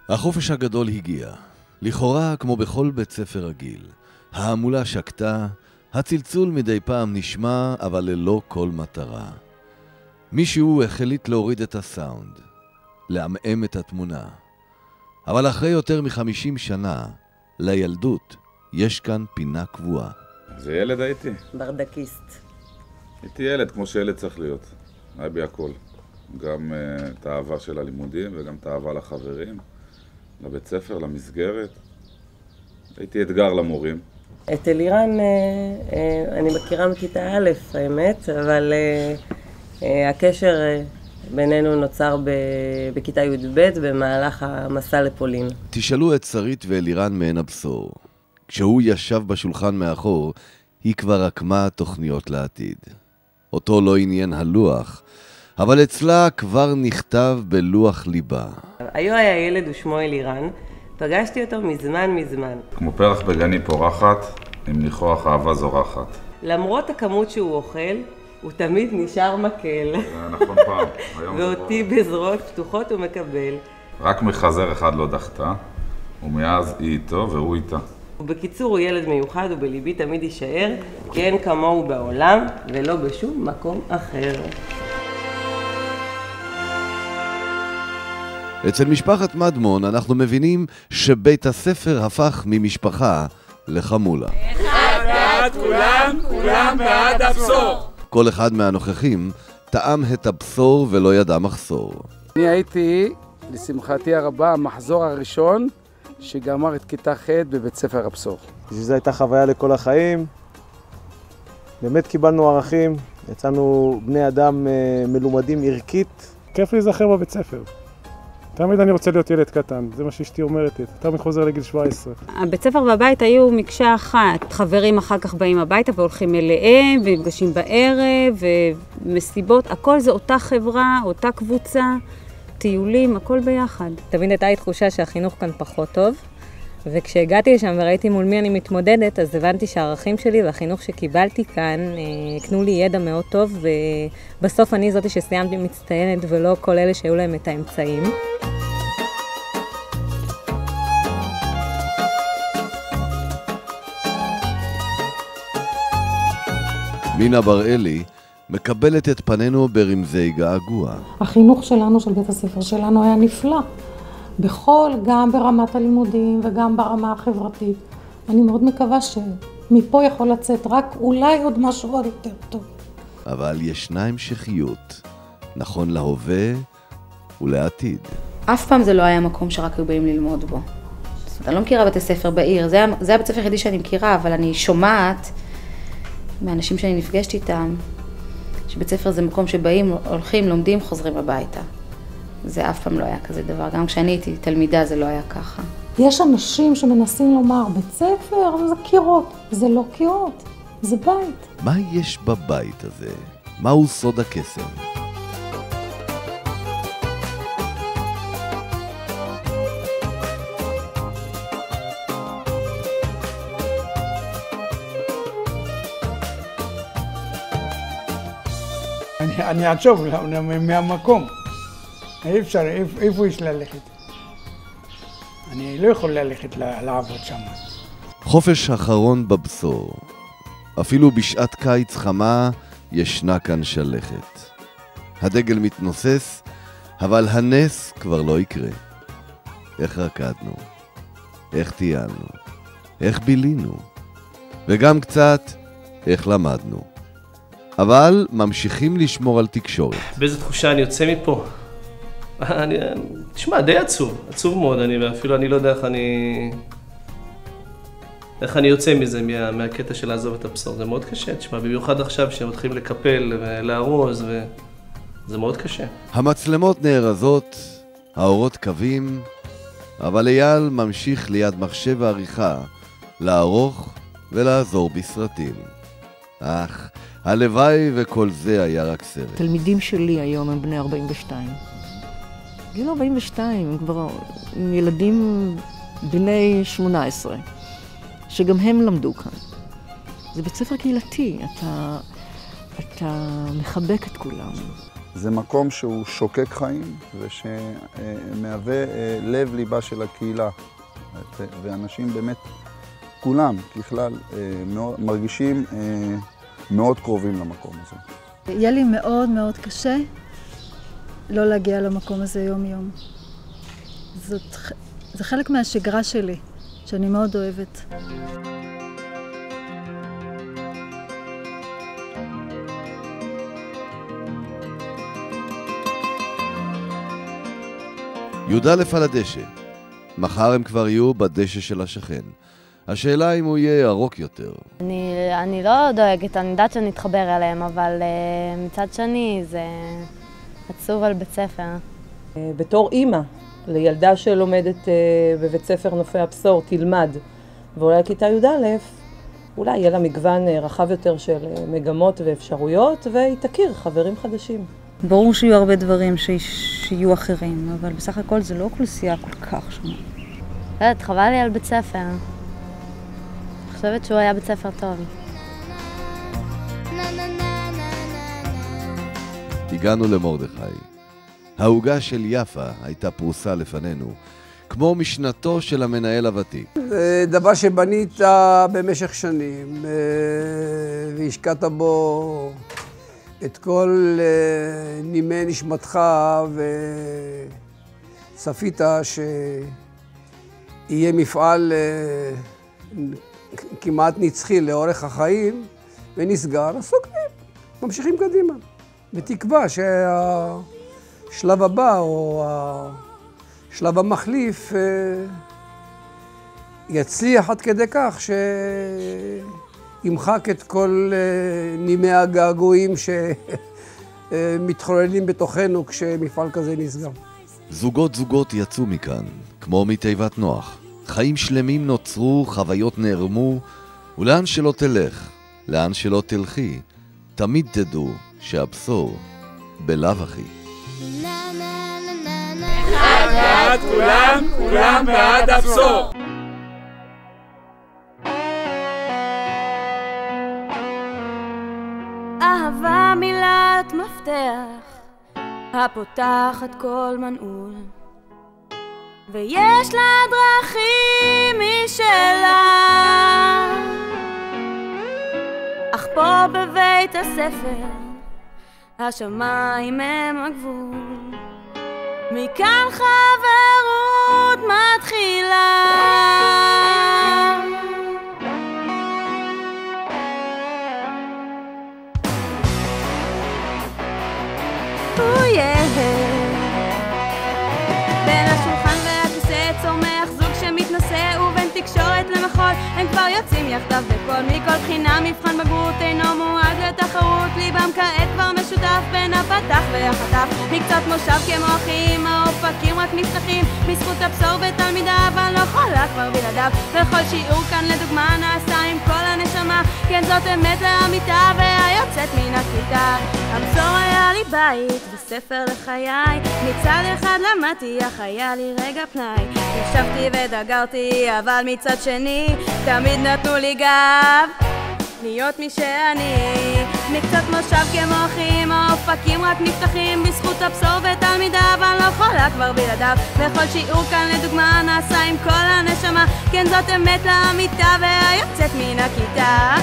החופש הגדול הגיע, לכאורה כמו בכל בית ספר רגיל. ההמולה שקטה, הצלצול מדי פעם נשמע, אבל ללא כל מטרה. מישהו החליט להוריד את הסאונד, לעמעם את התמונה. אבל אחרי יותר מ-50 שנה, לילדות, יש כאן פינה קבועה. זה ילד הייתי. ברדקיסט. הייתי ילד כמו שילד צריך להיות. היה בי הכל. גם את האהבה של הלימודים וגם את האהבה לחברים, לבית ספר, למסגרת. הייתי אתגר למורים. את אלירן אני מכירה מכיתה א', האמת, אבל הקשר בינינו נוצר בכיתה י"ב במהלך המסע לפולין. תשאלו את שרית ואלירן מעין הבשור. כשהוא ישב בשולחן מאחור, היא כבר רקמה תוכניות לעתיד. אותו לא עניין הלוח, אבל אצלה כבר נכתב בלוח ליבה. היו היה ילד ושמו אלירן, פגשתי אותו מזמן. כמו פרח בגני פורחת, עם ניחוח אהבה זורחת. למרות הכמות שהוא אוכל, הוא תמיד נשאר מקל. נכון פעם. ואותי בזרועות פתוחות הוא מקבל. רק מחזר אחד לא דחתה, ומאז היא איתו והוא איתה. ובקיצור הוא ילד מיוחד ובליבי תמיד יישאר, כי אין כמוהו בעולם ולא בשום מקום אחר. אצל משפחת מדמון אנחנו מבינים שבית הספר הפך ממשפחה לחמולה. אחד בעד כולם בעד הבשור. כל אחד מהנוכחים טעם את הבשור ולא ידע מחסור. אני הייתי, לשמחתי הרבה, המחזור הראשון שגמר את כיתה ח' בבית ספר הבשור. זו הייתה חוויה לכל החיים. באמת קיבלנו ערכים, יצאנו בני אדם מלומדים ערכית. כיף להיזכר בבית ספר. תמיד אני רוצה להיות ילד קטן, זה מה שאשתי אומרת לי, אתה מחוזר לגיל 17. הבית ספר והבית היו מקשה אחת. חברים אחר כך באים הביתה והולכים אליהם, ונפגשים בערב, ומסיבות, הכל זה אותה חברה, אותה קבוצה, טיולים, הכל ביחד. תמיד הייתה לי תחושה שהחינוך כאן פחות טוב, וכשהגעתי לשם וראיתי מול מי אני מתמודדת, אז הבנתי שהערכים שלי והחינוך שקיבלתי כאן הקנו לי ידע מאוד טוב, ובסוף אני זאתי שסיימתי מצטיינת ולא כל אלה שהיו להם את האמצעים. מינה בראלי מקבלת את פנינו ברמזי געגוע. החינוך שלנו, של בית הספר שלנו, היה נפלא. גם ברמת הלימודים וגם ברמה החברתית. אני מאוד מקווה שמפה יכול לצאת רק אולי עוד משהו עוד יותר טוב. אבל ישנה המשכיות, נכון להווה ולעתיד. אף פעם זה לא היה מקום שרק היו באים ללמוד בו. זאת אומרת, אני לא מכירה בתי ספר בעיר, זה הבית ספר היחידי שאני מכירה, אבל אני שומעת מאנשים שאני נפגשת איתם, שבית ספר זה מקום שבאים, הולכים, לומדים, חוזרים הביתה. זה אף פעם לא היה כזה דבר, גם כשאני הייתי תלמידה זה לא היה ככה. יש אנשים שמנסים לומר, בית ספר זה קירות, זה לא קירות, זה בית. מה יש בבית הזה? מהו סוד הקסם? אני עצוב מהמקום. אי אפשר, איפה יש ללכת? אני לא יכול ללכת לעבוד שם. חופש אחרון בבשור. אפילו בשעת קיץ חמה ישנה כאן שלכת. הדגל מתנוסס, אבל הנס כבר לא יקרה. איך רקדנו? איך טיילנו? איך בילינו? וגם קצת איך למדנו. אבל ממשיכים לשמור על תקשורת. באיזו תחושה אני יוצא מפה? תשמע, די עצוב מאוד, ואפילו אני לא יודע איך אני יוצא מזה, מהקטע של לעזוב את הבשור. זה מאוד קשה, תשמע, במיוחד עכשיו שמתחילים לקפל ולארוז, זה מאוד קשה. המצלמות נארזות, האורות קווים, אבל אייל ממשיך ליד מחשב העריכה לערוך ולעזור בסרטים. אך, הלוואי וכל זה היה רק סרט. תלמידים שלי היום הם בני 42. גיל 42, הם כבר ילדים בני 18, שגם הם למדו כאן. זה בית ספר קהילתי, אתה מחבק את כולם. זה מקום שהוא שוקק חיים ושמהווה לב ליבה של הקהילה. ואנשים באמת, כולם ככלל, מרגישים מאוד קרובים למקום הזה. יהיה לי מאוד מאוד קשה לא להגיע למקום הזה יום-יום. זה חלק מהשגרה שלי, שאני מאוד אוהבת. י"א על הדשא. מחר הם כבר יהיו בדשא של השכן. השאלה אם הוא יהיה ירוק יותר. אני לא דואגת, אני יודעת שאני אתחבר אליהם, אבל מצד שני זה עצוב על בית ספר. בתור אימא לילדה שלומדת בבית ספר נופי הבשור, תלמד, ואולי כיתה י"א, אולי יהיה לה מגוון רחב יותר של מגמות ואפשרויות, והיא תכיר חברים חדשים. ברור שיהיו הרבה דברים שיהיו אחרים, אבל בסך הכל זה לא אוכלוסייה כל כך שונה. חבל לי על בית ספר. אני חושבת שהוא היה בית ספר טוב. הגענו למרדכי. העוגה של יפה הייתה פרוסה לפנינו, כמו משנתו של המנהל הוותיק. זה דבר שבנית במשך שנים, והשקעת בו את כל נימי נשמתך, וצפית שיהיה מפעל כמעט נצחי לאורך החיים, ונסגר, אז סוגרים, ממשיכים קדימה. בתקווה שהשלב הבא או השלב המחליף יצליח עד כדי כך שימחק את כל נימי הגעגועים שמתחוללים בתוכנו כשמפעל כזה נסגר. זוגות יצאו מכאן, כמו מתיבת נוח. חיים שלמים נוצרו, חוויות נערמו, ולאן שלא תלך, לאן שלא תלכי, תמיד תדעו שהבשור בלאו הכי. אחד בעד כולם, כולם בעד הבשור. אהבה מילת מפתח, הפותחת כל מנעול, ויש לה דרכים משלה, אך פה בבית הספר השמיים הם הגבול, מכאן חברות מתחילה. בין השולחן והכיסא צומח זוג שמתנשא, ובין תקשורת למחול הם כבר יוצאים יחדיו בכל מכל בחינה. מבחן בגרות אינו מועד לתחרות, ליבם כעת כבר משותף בין הפתח והחטף. מקצות מושב כמו אחים, האופקים רק נפתחים בזכות הבשור ותלמידיו, אבל לא יכולה כבר בלעדיו. וכל שיעור כאן לדוגמה נעשה עם כל הנשמה, כן זאת אמת לאמיתה והיוצאת מן הכיתה. הבשור היה לי בית וספר לחיי, מצד אחד למדתי אך היה לי רגע פנאי. ישבתי ודגרתי אבל מצד שני תמיד נתנו לי גב להיות מי שאני. מקצת מושב כמו אחים, האופקים רק נפתחים בזכות הבשור ותלמידיו, אבל לא יכולה כבר בלעדיו. וכל שיעור כאן לדוגמה נעשה עם כל הנשמה, כן זאת אמת לאמיתה והיוצאת מן הכיתה.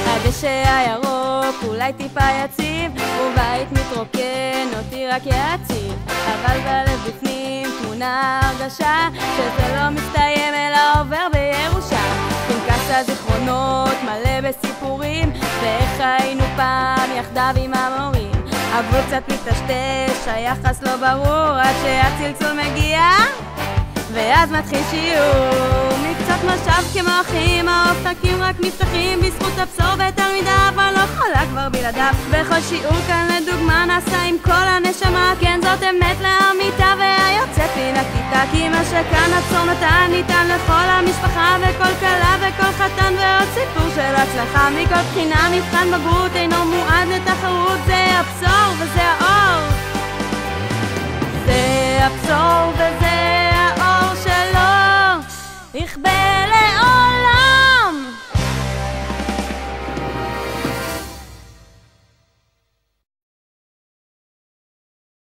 הדשא הירוק אולי טיפה יציב, ובית מתרוקן אותי רק יציב, אבל בלב בפנים תמונה הרגשה שזה לא מסתיים אלא עובר בירושה. פנקס הזיכרונות מלא בסיפורים, ואיך היינו פעם יחדיו עם המורים. הגבול קצת מטשטש, היחס לא ברור, עד שהצלצול מגיע ואז מתחיל שיעור. מקצת מושב כמו אחים, האופקים רק נפתחים בזכות הבשור ותלמידיו, אבל לא יכולה כבר בלעדיו. בכל שיעור כאן לדוגמה נעשה עם כל הנשמה, כן זאת אמת לאמיתה והיוצאת מן הכיתה. כי מה שכאן הבשור נתן ניתן לכל המשפחה, וכל כלה וכל חתן ועוד סיפור של הצלחה. מכל בחינה מבחן בגרות אינו מועד לתחרות, זה הבשור וזה האור.